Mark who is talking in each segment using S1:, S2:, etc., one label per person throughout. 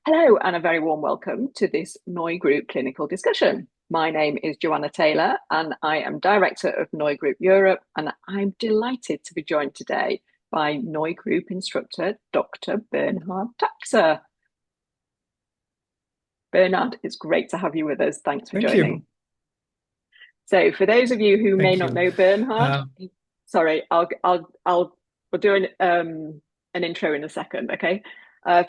S1: Hello, and a very warm welcome to this NOI Group clinical discussion. My name is Joanna Taylor, and I am Director of NOI Group Europe, and I'm delighted to be joined today by NOI Group instructor, Dr. Bernhard Taxer. Bernhard, it's great to have you with us. Thanks for
S2: Thank
S1: joining.
S2: you.
S1: So, for those of you who may
S2: Thank
S1: not
S2: you.
S1: know Bernhard,
S2: Uh,
S1: sorry, we'll do an intro in a second, okay?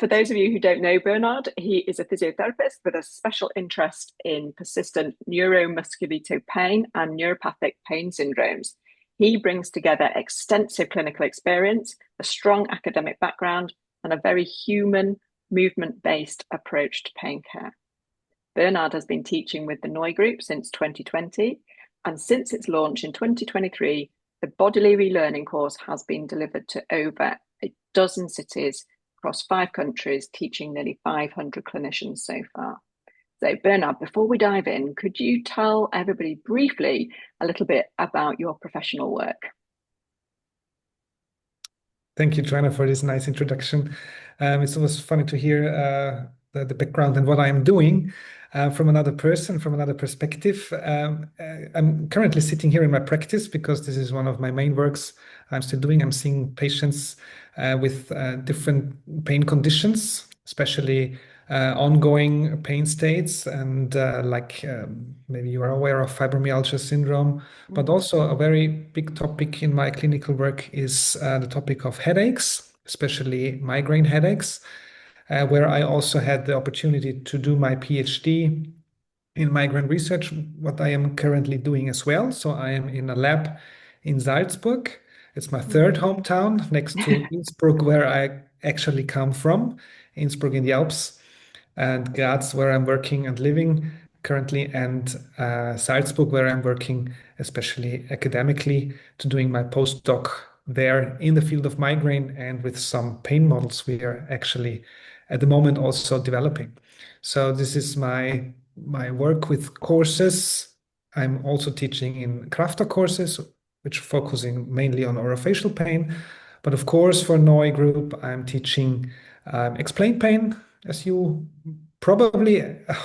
S1: For those of you who don't know Bernhard, he is a physiotherapist with a special interest in persistent neuromuscular pain and neuropathic pain syndromes. He brings together extensive clinical experience, a strong academic background, and a very human, movement-based approach to pain care. Bernhard has been teaching with the NOI Group since 2020, and since its launch in 2023, the Bodily Relearning course has been delivered to over a dozen cities across 5 countries, teaching nearly 500 clinicians so far. So, Bernhard, before we dive in, could you tell everybody briefly a little bit about your professional work?
S2: Thank you, Joanna, for this nice introduction. It's always funny to hear the background and what I'm doing from another person, from another perspective. I'm currently sitting here in my practice because this is one of my main works I'm still doing. I'm seeing patients with different pain conditions, especially ongoing pain states, and maybe you are aware of fibromyalgia syndrome, but also a very big topic in my clinical work is the topic of headaches, especially migraine headaches, where I also had the opportunity to do my PhD in migraine research, what I am currently doing as well. So I am in a lab in Salzburg. It's my third hometown next to Innsbruck, where I actually come from, Innsbruck in the Alps, and Graz, where I'm working and living currently, and Salzburg, where I'm working, especially academically, to doing my postdoc there in the field of migraine and with some pain models we are actually at the moment also developing. So this is my work with courses. I'm also teaching in Krafter courses, which are focusing mainly on orofacial pain. But of course, for NOI Group, I'm teaching explained pain, as you probably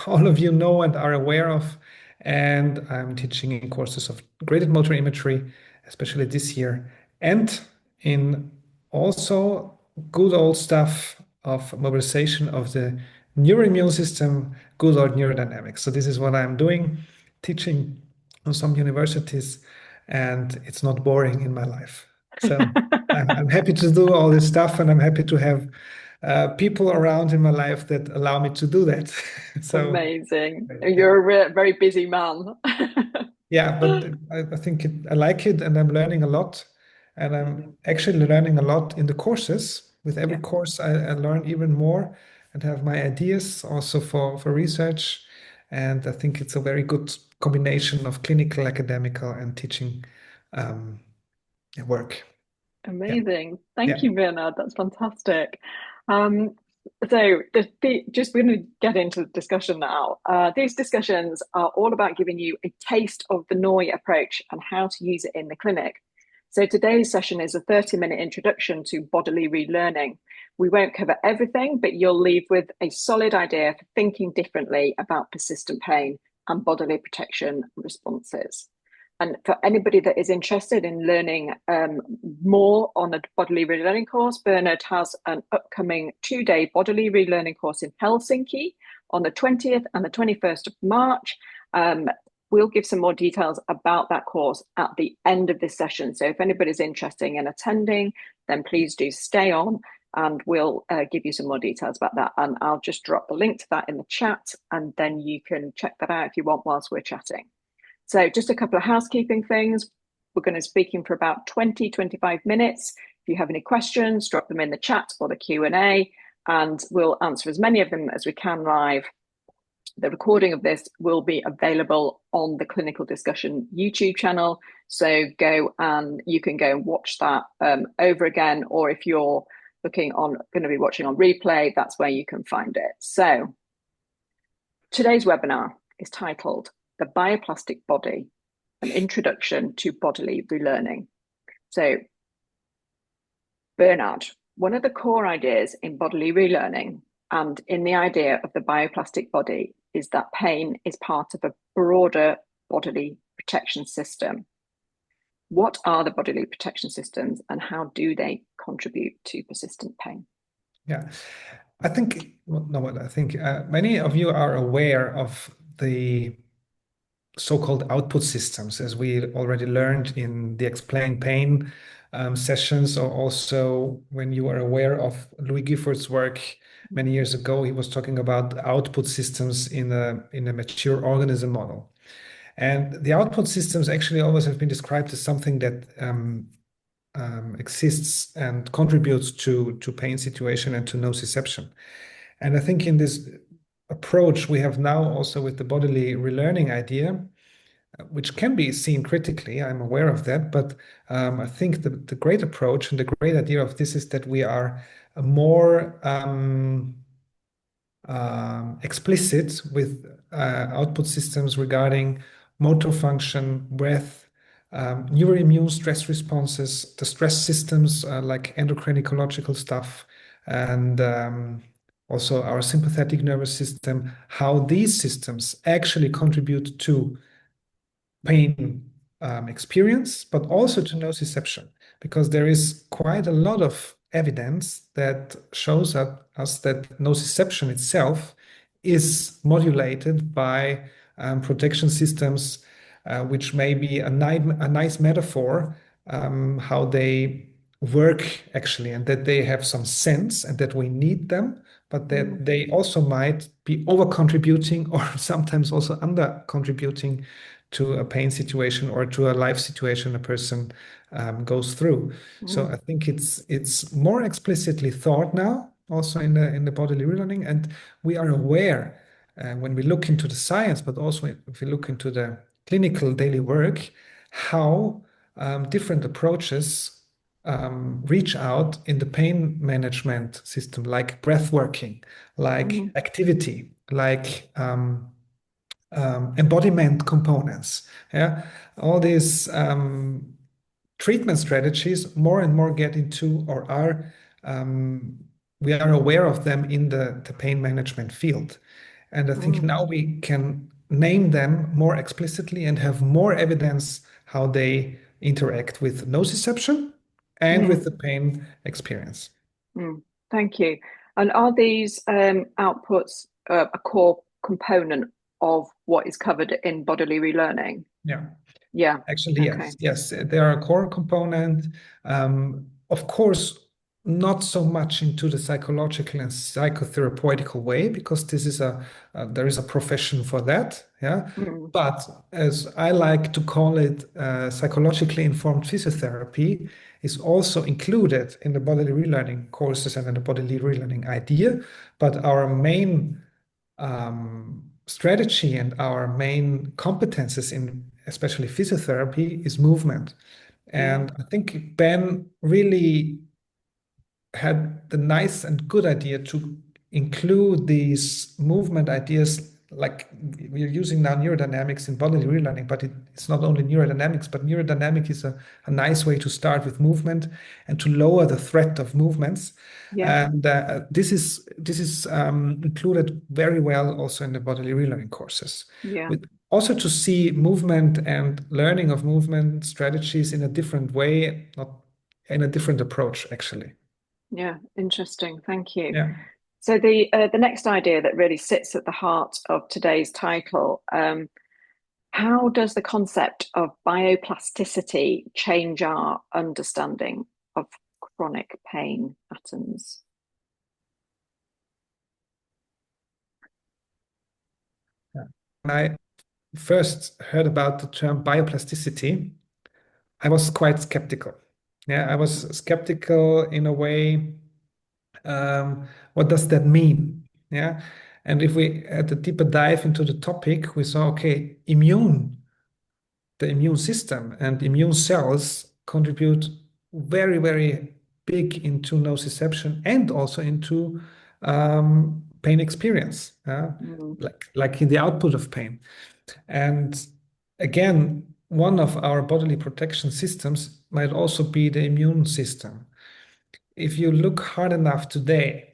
S2: all of you know and are aware of. And I'm teaching in courses of graded motor imagery, especially this year, and in also good old stuff of mobilization of the neuroimmune system, good old neurodynamics. So this is what I'm doing, teaching on some universities, and it's not boring in my life. So I'm happy to do all this stuff, and I'm happy to have people around in my life that allow me to do that. So
S1: Amazing.
S2: yeah,
S1: You're a very busy man.
S2: yeah, but I think I like it, and I'm learning a lot, and I'm actually learning a lot in the courses. With every
S1: Yeah.
S2: course, I learn even more and have my ideas also for research. And I think it's a very good combination of clinical, academical, and teaching um, work. Yeah,
S1: Amazing. Thank
S2: yeah.
S1: you, Bernard. That's fantastic. Um, just we're going to get into the discussion now. These discussions are all about giving you a taste of the NOI approach and how to use it in the clinic. So today's session is a 30-minute introduction to bodily relearning. We won't cover everything, but you'll leave with a solid idea for thinking differently about persistent pain and bodily protection responses. And for anybody that is interested in learning more on a bodily relearning course, Bernhard has an upcoming 2-day bodily relearning course in Helsinki on the 20th and the 21st of March. We'll give some more details about that course at the end of this session. So if anybody's interested in attending, then please do stay on and we'll give you some more details about that. And I'll just drop the link to that in the chat, and then you can check that out if you want whilst we're chatting. So just a couple of housekeeping things. We're going to be speaking for about 20-25 minutes. If you have any questions, drop them in the chat or the Q&A, and we'll answer as many of them as we can live. The recording of this will be available on the Clinical Discussion YouTube channel. So you can go and watch that over again, or if you're going to be watching on replay, that's where you can find it. So today's webinar is titled The Bioplastic Body, an Introduction to Bodily Relearning. So, Bernhard, one of the core ideas in bodily relearning and in the idea of the bioplastic body is that pain is part of a broader bodily protection system. What are the bodily protection systems and how do they contribute to persistent pain?
S2: Yeah, I think, well, no, what I think many of you are aware of the so-called output systems, as we already learned in the Explain Pain sessions, or also when you are aware of Louis Gifford's work many years ago, he was talking about output systems in a mature organism model. And the output systems actually always have been described as something that exists and contributes to pain situation and to nociception. And I think in this approach we have now also with the bodily relearning idea, which can be seen critically, I'm aware of that, but I think the great approach and the great idea of this is that we are more explicit with output systems regarding motor function, breath, neuroimmune stress responses, the stress systems like endocrine ecological stuff, and also our sympathetic nervous system, how these systems actually contribute to pain experience, but also to nociception, because there is quite a lot of evidence that shows us that nociception itself is modulated by protection systems, which may be a nice metaphor how they work actually, and that they have some sense and that we need them, but that they also might be over contributing or sometimes also under contributing to a pain situation or to a life situation a person goes through. So I think it's more explicitly thought now, also in the bodily relearning, and we are aware when we look into the science, but also if we look into the clinical daily work, how different approaches reach out in the pain management system, like breath working, like activity, like embodiment components. Yeah, all these treatment strategies more and more get into or are we are aware of them in the pain management field. And I think now we can name them more explicitly and have more evidence how they interact with nociception and with the pain experience.
S1: Thank you. And are these outputs a core component of what is covered in bodily relearning?
S2: Yeah.
S1: Yeah.
S2: Actually,
S1: Okay.
S2: yes, they are a core component. Of course, not so much into the psychological and psychotherapeutical way, because this is there is a profession for that. Yeah. But as I like to call it, psychologically informed physiotherapy is also included in the bodily relearning courses and in the bodily relearning idea. But our main strategy and our main competences in especially physiotherapy is movement. And I think Ben really had the nice and good idea to include these movement ideas. Like we're using now neurodynamics in bodily relearning, but it's not only neurodynamics, but neurodynamic is a nice way to start with movement and to lower the threat of movements.
S1: Yeah.
S2: And this is included very well also in the bodily relearning courses.
S1: Yeah.
S2: With also to see movement and learning of movement strategies in a different way, not in a different approach, actually.
S1: Yeah. Interesting. Thank you.
S2: Yeah.
S1: So the next idea that really sits at the heart of today's title, how does the concept of bioplasticity change our understanding of chronic pain patterns?
S2: When I first heard about the term bioplasticity, I was quite skeptical. Yeah, I was skeptical in a way. What does that mean? Yeah. And if we had a deeper dive into the topic, we saw, okay, the immune system and immune cells contribute very, very big into nociception and also into pain experience, like in the output of pain. And again, one of our bodily protection systems might also be the immune system. If you look hard enough today,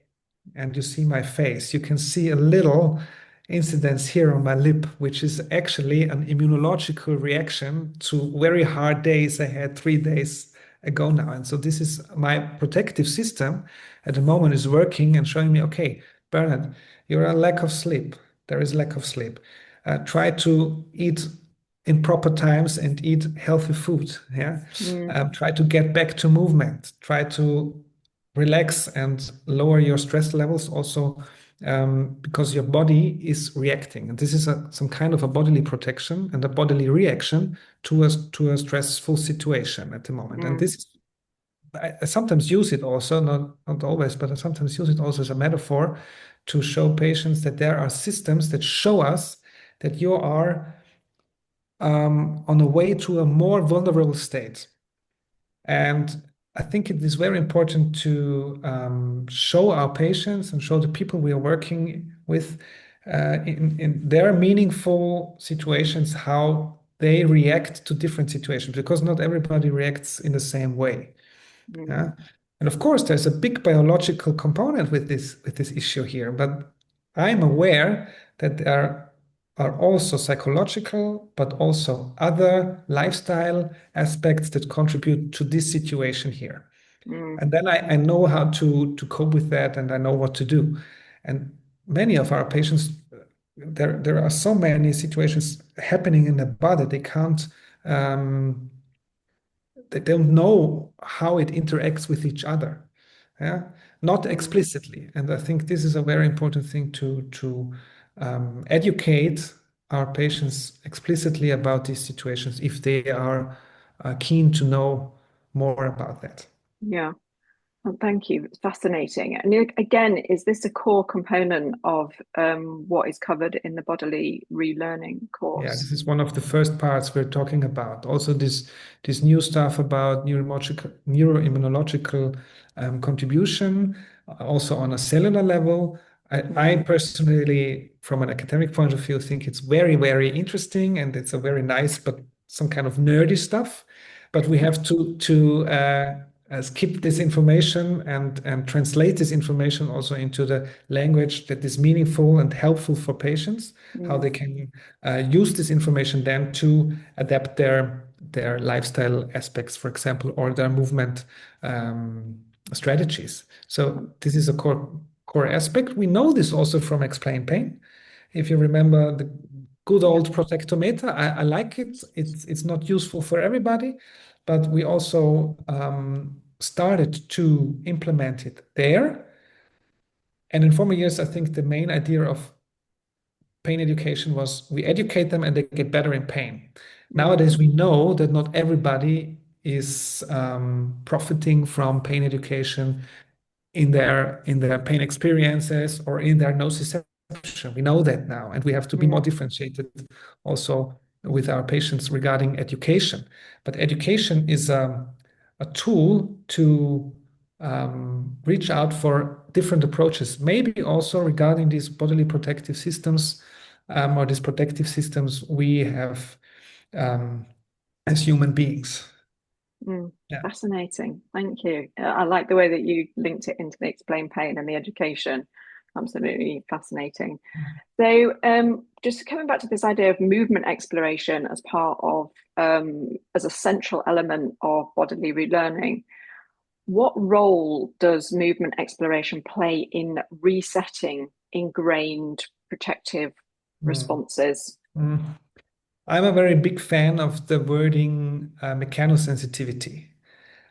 S2: and you see my face, you can see a little incidence here on my lip, which is actually an immunological reaction to very hard days I had 3 days ago now. And so this is my protective system at the moment is working and showing me, okay, Bernhard, you're a lack of sleep. There is lack of sleep. Try to eat in proper times and eat healthy food. Yeah.
S1: Mm,
S2: Try to get back to movement. Try to relax and lower your stress levels also because your body is reacting. And this is some kind of a bodily protection and a bodily reaction to a stressful situation at the moment. And
S1: mm,
S2: this is, I sometimes use it also, not always, but I sometimes use it also as a metaphor to show patients that there are systems that show us that you are on a way to a more vulnerable state. And I think it is very important to show our patients and show the people we are working with in their meaningful situations how they react to different situations because not everybody reacts in the same way.
S1: mm,
S2: Yeah. And of course, there's a big biological component with this issue here, but I'm aware that there are also psychological, but also other lifestyle aspects that contribute to this situation here.
S1: mm,
S2: And then I know how to cope with that and I know what to do. And many of our patients, there are so many situations happening in the body, they don't know how it interacts with each other. Yeah, not
S1: mm.
S2: explicitly. And I think this is a very important thing to educate our patients explicitly about these situations if they are keen to know more about that.
S1: Yeah. Well, thank you. It's fascinating. And again, is this a core component of what is covered in the bodily relearning
S2: Yeah,
S1: course?
S2: this is one of the first parts we're talking about. Also, this new stuff about neuroimmunological contribution, also on a cellular level. I
S1: Mm,
S2: personally, from an academic point of view, think it's very, very interesting and it's a very nice, but some kind of nerdy stuff. But we have to skip this information and translate this information also into the language that is meaningful and helpful for patients, how
S1: mm,
S2: they can use this information then to adapt their lifestyle aspects, for example, or their movement strategies. So this is a core aspect. We know this also from Explain Pain. If you remember the good
S1: yeah.
S2: old protectometer, I like it. It's not useful for everybody, but we also started to implement it there. And in former years, I think the main idea of pain education was we educate them and they get better in pain.
S1: Mm,
S2: Nowadays, we know that not everybody is profiting from pain education in their pain experiences or in their nociception. We know that now, and we have to be more
S1: mm,
S2: differentiated also with our patients regarding education. But education is a tool to reach out for different approaches, maybe also regarding these bodily protective systems or these protective systems we have as human beings.
S1: mm.
S2: Yeah.
S1: Fascinating. Thank you. I like the way that you linked it into the explain pain and the education. Absolutely fascinating. So, just coming back to this idea of movement exploration as part of, as a central element of bodily relearning, what role does movement exploration play in resetting ingrained protective
S2: Mm.
S1: responses?
S2: Mm. I'm a very big fan of the wording mechanosensitivity.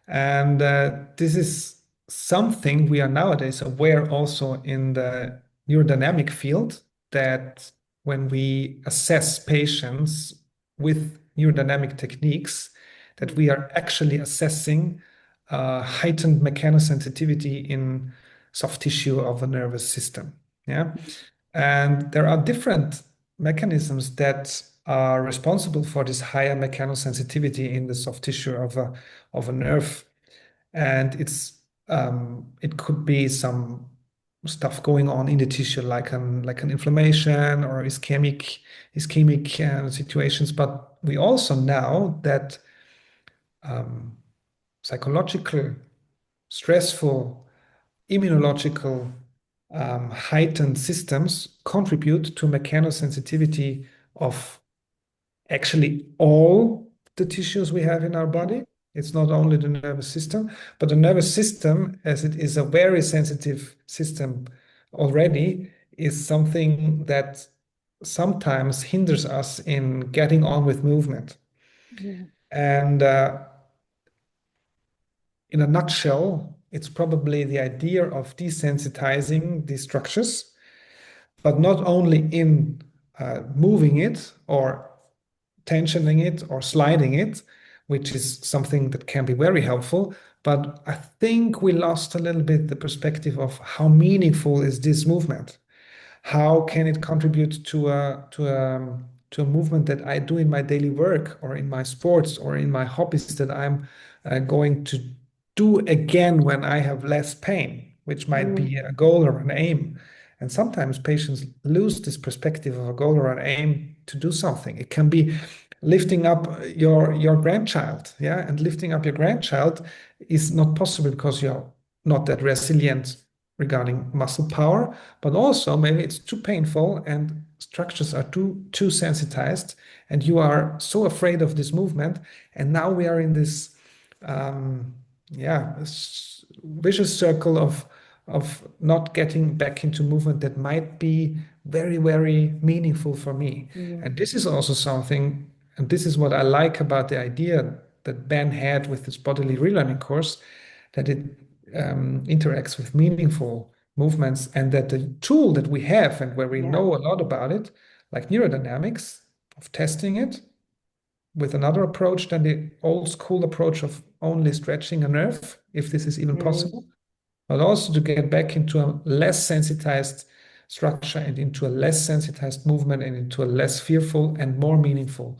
S2: And this is something we are nowadays aware also in the neurodynamic field that when we assess patients with neurodynamic techniques, that
S1: Mm,
S2: we are actually assessing heightened mechanosensitivity in soft tissue of the nervous system. Yeah. And there are different mechanisms that are responsible for this higher mechanosensitivity in the soft tissue of a nerve. And it could be some stuff going on in the tissue like an inflammation or ischemic situations. But we also know that um, psychological, stressful, immunological heightened systems contribute to mechanosensitivity of actually all the tissues we have in our body. It's not only the nervous system, but the nervous system, as it is a very sensitive system already, is something that sometimes hinders us in getting on with movement.
S1: Yeah.
S2: And in a nutshell, it's probably the idea of desensitizing these structures, but not only in moving it or tensioning it or sliding it, which is something that can be very helpful. But I think we lost a little bit the perspective of how meaningful is this movement. How can it contribute to a movement that I do in my daily work or in my sports or in my hobbies that I'm going to do again when I have less pain, which might
S1: Mm.
S2: be a goal or an aim. And sometimes patients lose this perspective of a goal or an aim to do something. It can be lifting up your grandchild, yeah, and lifting up your grandchild is not possible because you're not that resilient regarding muscle power, but also maybe it's too painful and structures are too sensitized, and you are so afraid of this movement. And now we are in this vicious circle of not getting back into movement that might be very, very meaningful for me.
S1: Yeah.
S2: And this is also something, and this is what I like about the idea that Ben had with this bodily relearning course, that it interacts with meaningful movements, and that the tool that we have and where we
S1: Yeah.
S2: know a lot about it, like neurodynamics, of testing it with another approach than the old school approach of only stretching a nerve, if this is even
S1: Mm.
S2: possible, but also to get back into a less sensitized structure and into a less sensitized movement and into a less fearful and more meaningful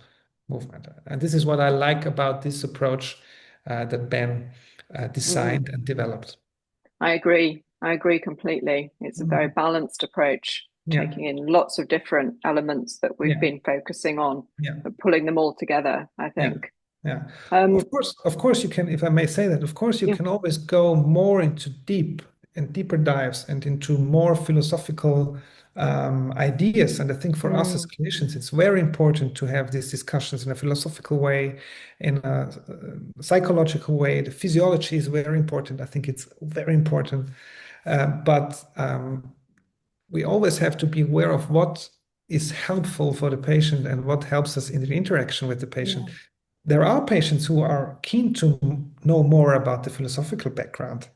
S2: movement. And this is what I like about this approach that Ben
S1: Mm.
S2: designed and developed.
S1: I agree. I agree completely. It's a very
S2: Mhm.
S1: balanced approach,
S2: Yeah,
S1: taking in lots of different elements that we've
S2: yeah,
S1: been focusing on,
S2: yeah,
S1: and pulling them all together, I
S2: yeah,
S1: think.
S2: yeah.
S1: Um,
S2: Of course, you can, if I may say that, of course, you
S1: yeah.
S2: can always go more into deep and deeper dives and into more philosophical ideas. And I think for us as
S1: Mm.
S2: clinicians, it's very important to have these discussions in a philosophical way, in a psychological way. The physiology is very important. I think it's very important. But we always have to be aware of what is helpful for the patient and what helps us in the interaction with the patient.
S1: Yeah.
S2: There are patients who are keen to know more about the philosophical background,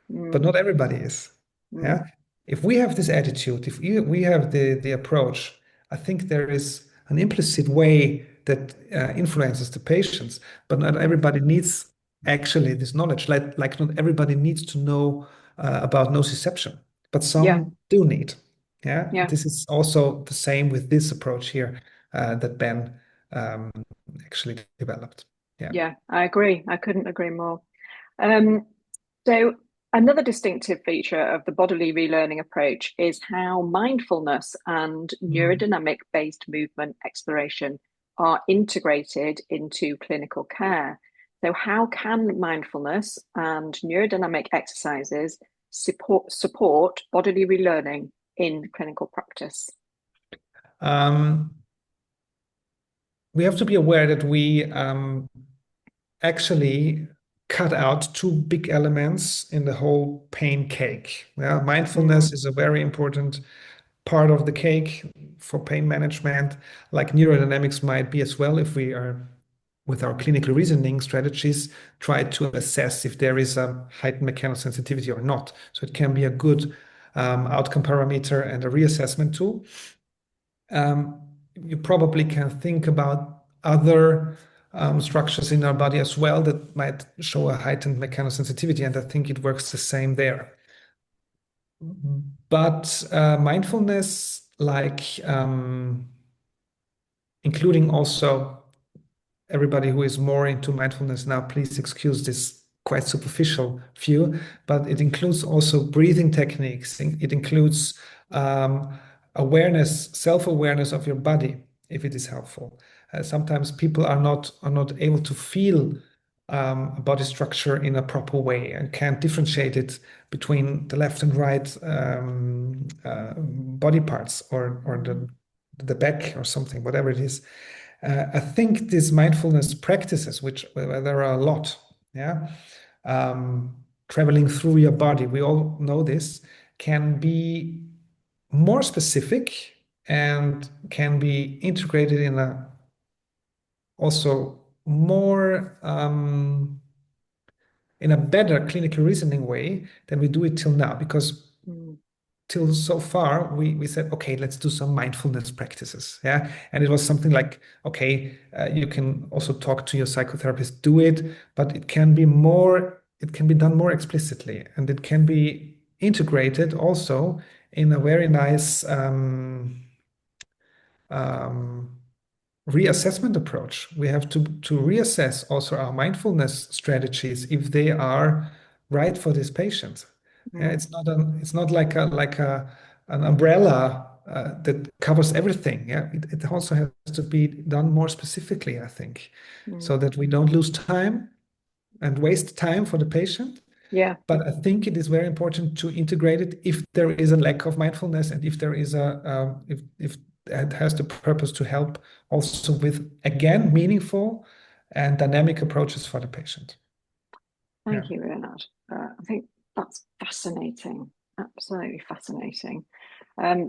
S2: but
S1: Mm.
S2: not everybody is.
S1: Mm.
S2: Yeah. If we have this attitude, if we have the approach, I think there is an implicit way that influences the patients, but not
S1: Mm.
S2: everybody needs actually this knowledge. Like not everybody needs to know about nociception, but
S1: Yeah.
S2: some do need. Yeah.
S1: Yeah.
S2: This is also the same with this approach here that Ben um, actually developed. Yeah.
S1: Yeah. I agree. I couldn't agree more. Um, so another distinctive feature of the bodily relearning approach is how mindfulness and
S2: Mm.
S1: neurodynamic based movement exploration are integrated into clinical care. So, how can mindfulness and neurodynamic exercises support bodily relearning in clinical practice?
S2: Um, we have to be aware that we actually cut out two big elements in the whole pain cake. Yeah,
S1: Mm.
S2: mindfulness is a very important part of the cake for pain management, like neurodynamics might be as well if we are with our clinical reasoning strategies try to assess if there is a heightened mechanosensitivity or not. So it can be a good outcome parameter and a reassessment tool. You probably can think about other structures in our body as well that might show a heightened mechanosensitivity, and I think it works the same there. But mindfulness, like including also everybody who is more into mindfulness now, please excuse this quite superficial view, but it includes also breathing techniques. It includes awareness, self-awareness of your body, if it is helpful. Sometimes people are not able to feel body structure in a proper way and can't differentiate it between the left and right body parts or the back or something, whatever it is. I think these mindfulness practices, which there are a lot, yeah, traveling through your body, we all know this, can be more specific and can be integrated in a also more in a better clinical reasoning way than we do it till now. Because
S1: Mm.
S2: till so far we said, okay, let's do some mindfulness practices, yeah, and it was something like, okay, you can also talk to your psychotherapist, do it, but it can be more, it can be done more explicitly, and it can be integrated also in a very nice um, reassessment approach. We have to reassess also our mindfulness strategies if they are right for this patient. Yeah,
S1: Mm.
S2: it's not like a an umbrella that covers everything. Yeah, it also has to be done more specifically, I think,
S1: Mm.
S2: so that we don't lose time and waste time for the patient.
S1: Yeah.
S2: But I think it is very important to integrate it if there is a lack of mindfulness and if there is if it has the purpose to help also with, again, meaningful and dynamic approaches for the patient. Yeah.
S1: Thank you, Bernhard. I think that's fascinating. Absolutely fascinating.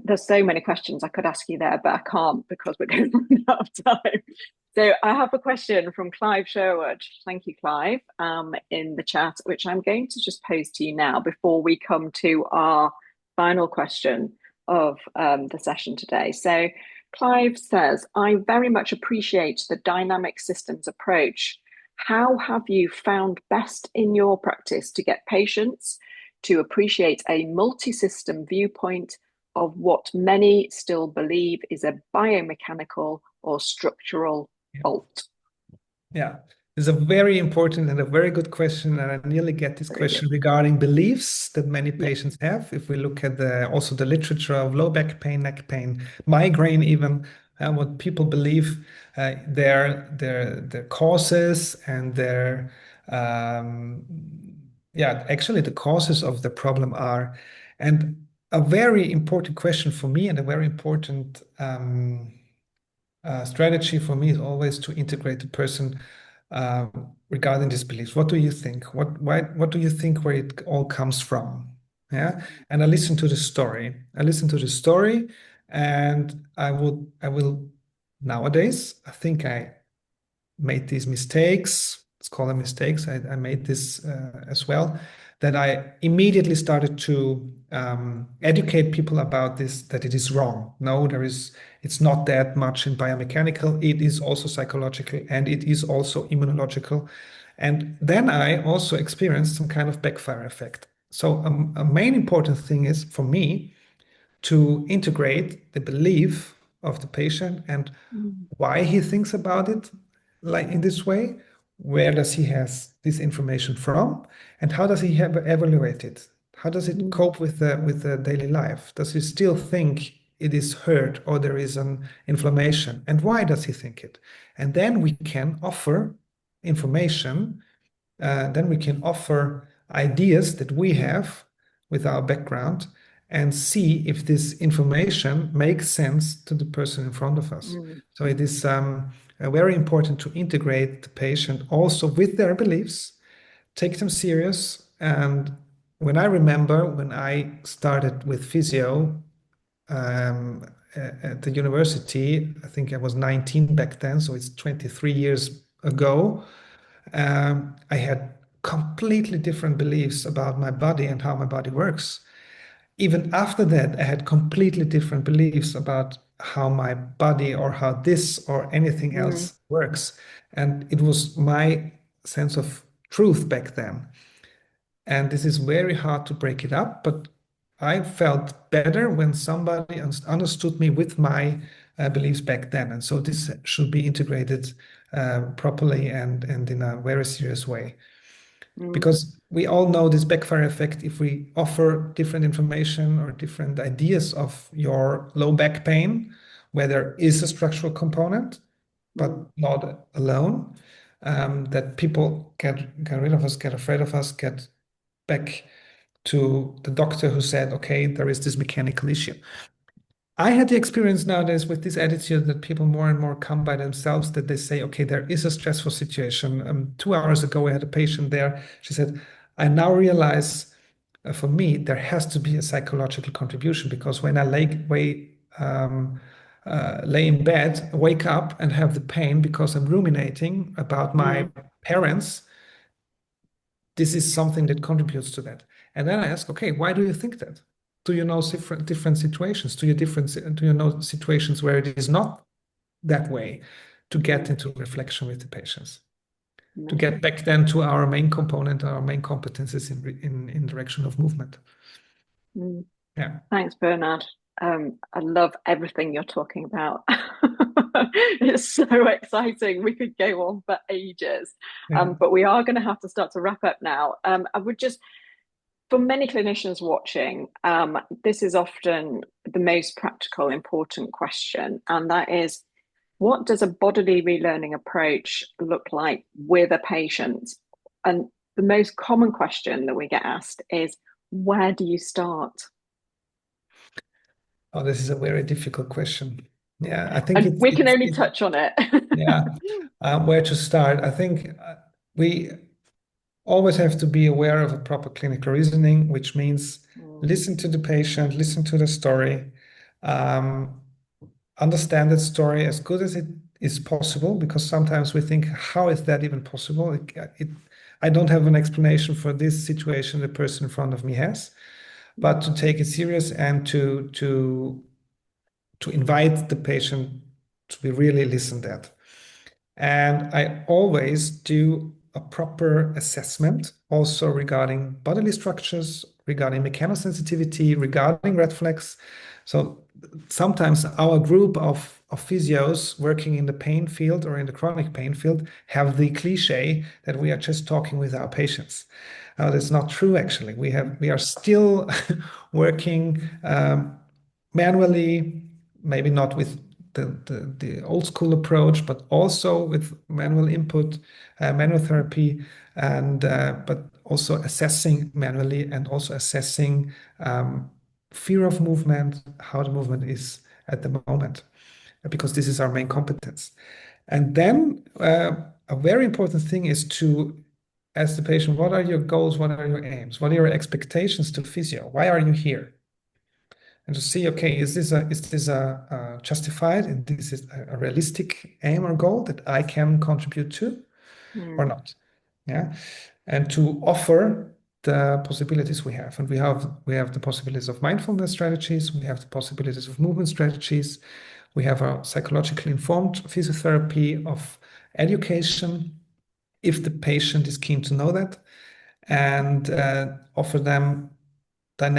S1: There's so many questions I could ask you there, but I can't because we're going to run out of time. So I have a question from Clive Sherwood. Thank you, Clive, in the chat, which I'm going to just pose to you now before we come to our final question of the session today. So Clive says, I very much appreciate the dynamic systems approach. How have you found best in your practice to get patients to appreciate a multi-system viewpoint of what many still believe is a biomechanical or structural fault?
S2: Yeah, it's a very important and a very good question, and I nearly get this
S1: Very good.
S2: question regarding beliefs that many
S1: Yeah.
S2: patients have. If we look at the also the literature of low back pain, neck pain, migraine, even what people believe their causes and their yeah, actually the causes of the problem are, and a very important question for me and a very important strategy for me is always to integrate the person uh, regarding these beliefs. What do you think? What do you think where it all comes from? Yeah. And I listen to the story. I listen to the story, and I will nowadays, I think I made these mistakes. Let's call them mistakes. I made this as well. That I immediately started to educate people about this, that it is wrong. No, it's not that much in biomechanical. It is also psychological and it is also immunological. And then I also experienced some kind of backfire effect. So a main important thing is for me to integrate the belief of the patient and
S1: Mm.
S2: why he thinks about it like in this way, where does he has this information from, and how does he have evaluate it? How does it
S1: Mm.
S2: cope with the daily life? Does he still think it is hurt or there is an inflammation? And why does he think it? And then we can offer information, then we can offer ideas that we have with our background and see if this information makes sense to the person in front of us.
S1: Mm.
S2: So it is very important to integrate the patient also with their beliefs, take them serious. And when I remember when I started with physio at the university, I think I was 19 back then, so it's 23 years ago. I had completely different beliefs about my body and how my body works. Even after that, I had completely different beliefs about how my body or how this or anything
S1: Mm.
S2: else works. And it was my sense of truth back then. And this is very hard to break it up, but I felt better when somebody understood me with my beliefs back then. And so this should be integrated properly and in a very serious way.
S1: Mm.
S2: Because we all know this backfire effect. If we offer different information or different ideas of your low back pain, where there is a structural component, but
S1: Mm.
S2: not alone, that people get rid of us, get afraid of us, get back to the doctor who said, okay, there is this mechanical issue. I had the experience nowadays with this attitude that people more and more come by themselves, that they say, okay, there is a stressful situation. 2 hours ago, I had a patient there. She said, I now realize for me, there has to be a psychological contribution, because when I lay in bed, wake up and have the pain because I'm ruminating about my parents, this is something that contributes to that. And then I ask, okay, why do you think that? Do you know different situations? Do you know situations where it is not that way, to get into reflection with the patients, to get back then to our main component, our main competences in direction of movement. Yeah.
S1: Thanks, Bernhard. I love everything you're talking about. It's so exciting. We could go on for ages, but we are going to have to start to wrap up now. I would just, for many clinicians watching, this is often the most practical, important question, and that is, what does a bodily relearning approach look like with a patient? And the most common question that we get asked is, where do you start?
S2: Oh, this is a very difficult question. Yeah, I think
S1: And we can only touch on it.
S2: Yeah, where to start? I think we always have to be aware of a proper clinical reasoning, which means listen to the patient, listen to the story, understand that story as good as it is possible, because sometimes we think, how is that even possible? I don't have an explanation for this situation the person in front of me has, but to take it serious and to invite the patient to be really listened at. And I always do a proper assessment also regarding bodily structures, regarding mechanosensitivity, regarding red flags. So sometimes our group of physios working in the pain field or in the chronic pain field have the cliche that we are just talking with our patients. That's not true, actually. We are still working manually, maybe not with the old school approach, but also with manual input, manual therapy, and but also assessing manually, and also assessing fear of movement, how the movement is at the moment, because this is our main competence. And then a very important thing is to ask the patient, what are your goals? What are your aims? What are your expectations to physio? Why are you here? And to see, okay, is this a justified, and this is a realistic aim or goal that I can contribute to or not? Yeah. And to offer the possibilities we have. And we have the possibilities of mindfulness strategies, we have the possibilities of movement strategies, we have a psychologically informed physiotherapy of education, if the patient is keen to know that, and offer them a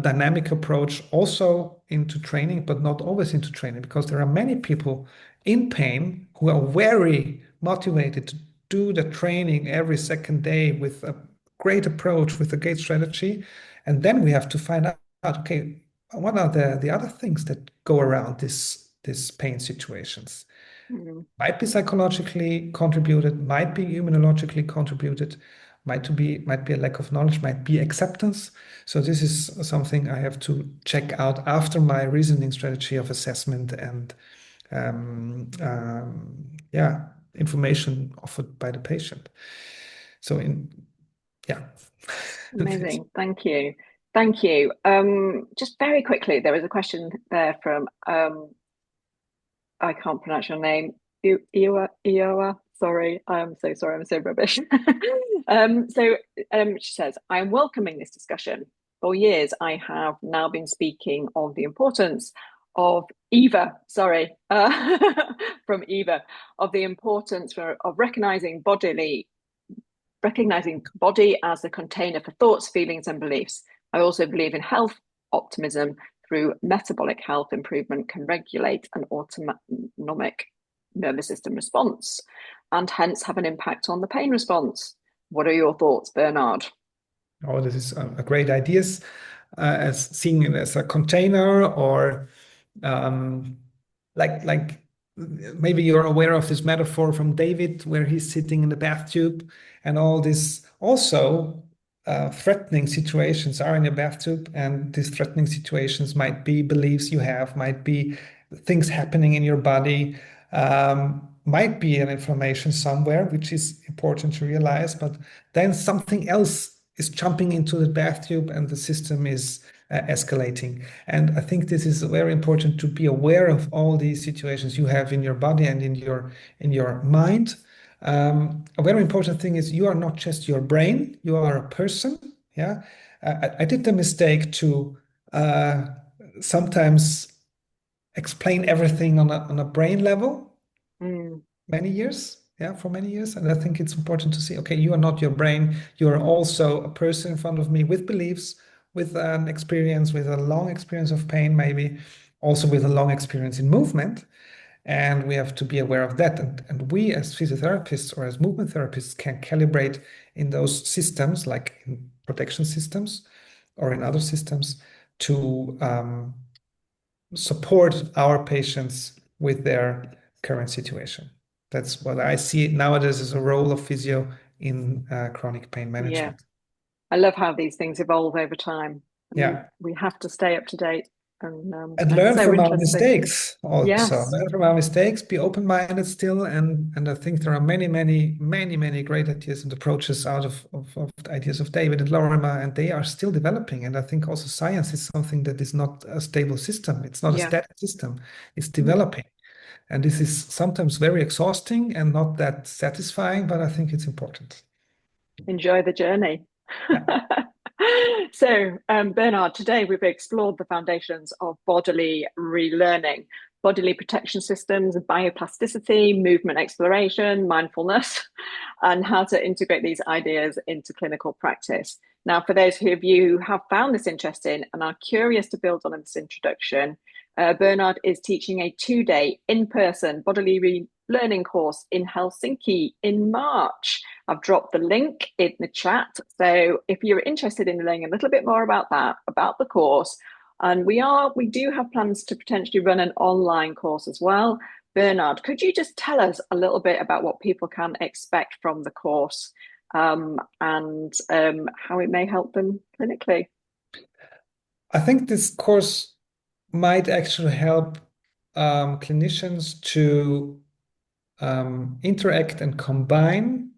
S2: dynamic approach also into training, but not always into training, because there are many people in pain who are very motivated to do the training every second day with a great approach, with a great strategy. And then we have to find out, okay, what are the other things that go around this pain situations? Might be psychologically contributed, might be immunologically contributed, might be a lack of knowledge, might be acceptance. So this is something I have to check out after my reasoning strategy of assessment and information offered by the patient. So
S1: Amazing. Thank you. Thank you. Just very quickly, there was a question there from I can't pronounce your name. Iowa. Sorry, I'm so sorry. I'm so rubbish. She says, I'm welcoming this discussion. For years, I have now been speaking of the importance of Eva. Sorry, from Eva, of the importance of recognizing body as the container for thoughts, feelings, and beliefs. I also believe in health optimism through metabolic health improvement can regulate an autonomic nervous system response and hence have an impact on the pain response. What are your thoughts, Bernhard?
S2: Oh, this is a great ideas, as seeing it as a container, or like maybe you're aware of this metaphor from David, where he's sitting in the bathtub, and all this also threatening situations are in a bathtub, and these threatening situations might be beliefs you have, might be things happening in your body, might be an inflammation somewhere, which is important to realize, but then something else is jumping into the bathtub and the system is escalating. And I think this is very important to be aware of all these situations you have in your body and in your mind. A very important thing is you are not just your brain, you are a person. Yeah. I did the mistake to sometimes explain everything on a brain level
S1: Mm,
S2: many years. Yeah, for many years. And I think it's important to see, okay, you are not your brain. You are also a person in front of me with beliefs, with an experience, with a long experience of pain, maybe also with a long experience in movement. And we have to be aware of that. And we as physiotherapists or as movement therapists can calibrate in those systems, like in protection systems or in other systems, to support our patients with their current situation. That's what I see nowadays as a role of physio in chronic pain
S1: yeah.
S2: management.
S1: I love how these things evolve over time, and
S2: Yeah.
S1: we have to stay up to date.
S2: And
S1: And
S2: learn
S1: so
S2: from our
S1: interesting.
S2: mistakes also.
S1: Yes,
S2: Learn from our mistakes, be open-minded still. And I think there are many great ideas and approaches out of the ideas of David and Lorimer, and they are still developing. And I think also science is something that is not a stable system. It's not a
S1: yeah.
S2: static system. It's developing. And this is sometimes very exhausting and not that satisfying, but I think it's important.
S1: Enjoy the journey.
S2: Yeah.
S1: So, Bernhard, today we've explored the foundations of bodily relearning, bodily protection systems, bioplasticity, movement exploration, mindfulness, and how to integrate these ideas into clinical practice. Now, for those of you who have found this interesting and are curious to build on this introduction, Bernhard is teaching a 2-day in-person bodily relearning course in Helsinki in March. I've dropped the link in the chat. So if you're interested in learning a little bit more about that, about the course, and we do have plans to potentially run an online course as well. Bernhard, could you just tell us a little bit about what people can expect from the course, and how it may help them clinically?
S2: I think this course might actually help clinicians to interact and combine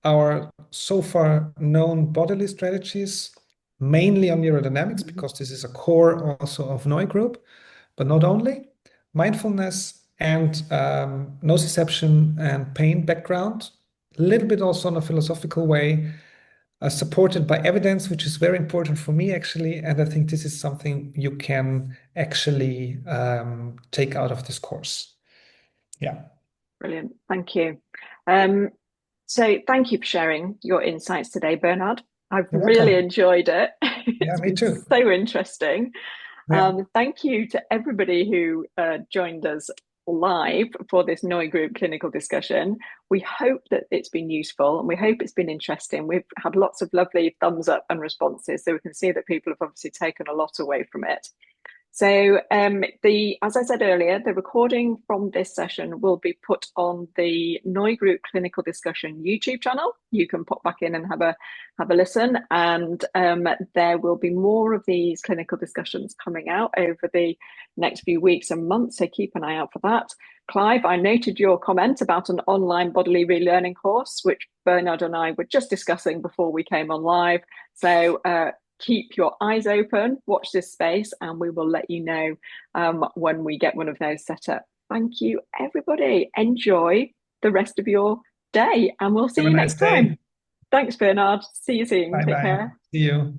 S2: our so far known bodily strategies, mainly on neurodynamics, because this is a core also of Neu group, but not only mindfulness and nociception and pain background, a little bit also in a philosophical way, supported by evidence, which is very important for me actually. And I think this is something you can actually take out of this course. Yeah.
S1: Brilliant. Thank you. Um, so thank you for sharing your insights today, Bernhard. I've
S2: You're
S1: really
S2: welcome.
S1: enjoyed it.
S2: Yeah,
S1: It's
S2: me
S1: been
S2: too.
S1: so interesting.
S2: Yeah.
S1: Thank you to everybody who joined us live for this Neu Group clinical discussion. We hope that it's been useful and we hope it's been interesting. We've had lots of lovely thumbs up and responses, so we can see that people have obviously taken a lot away from it. So as I said earlier, the recording from this session will be put on the Neu Group Clinical Discussion YouTube channel. You can pop back in and have a listen, and there will be more of these clinical discussions coming out over the next few weeks and months. So keep an eye out for that. Clive, I noted your comment about an online bodily relearning course, which Bernhard and I were just discussing before we came on live. So keep your eyes open, watch this space, and we will let you know when we get one of those set up. Thank you, everybody. Enjoy the rest of your day, and we'll see
S2: Have a
S1: you
S2: nice
S1: next time.
S2: day.
S1: Thanks, Bernhard. See you soon.
S2: Bye
S1: Take
S2: bye.
S1: care.
S2: See you.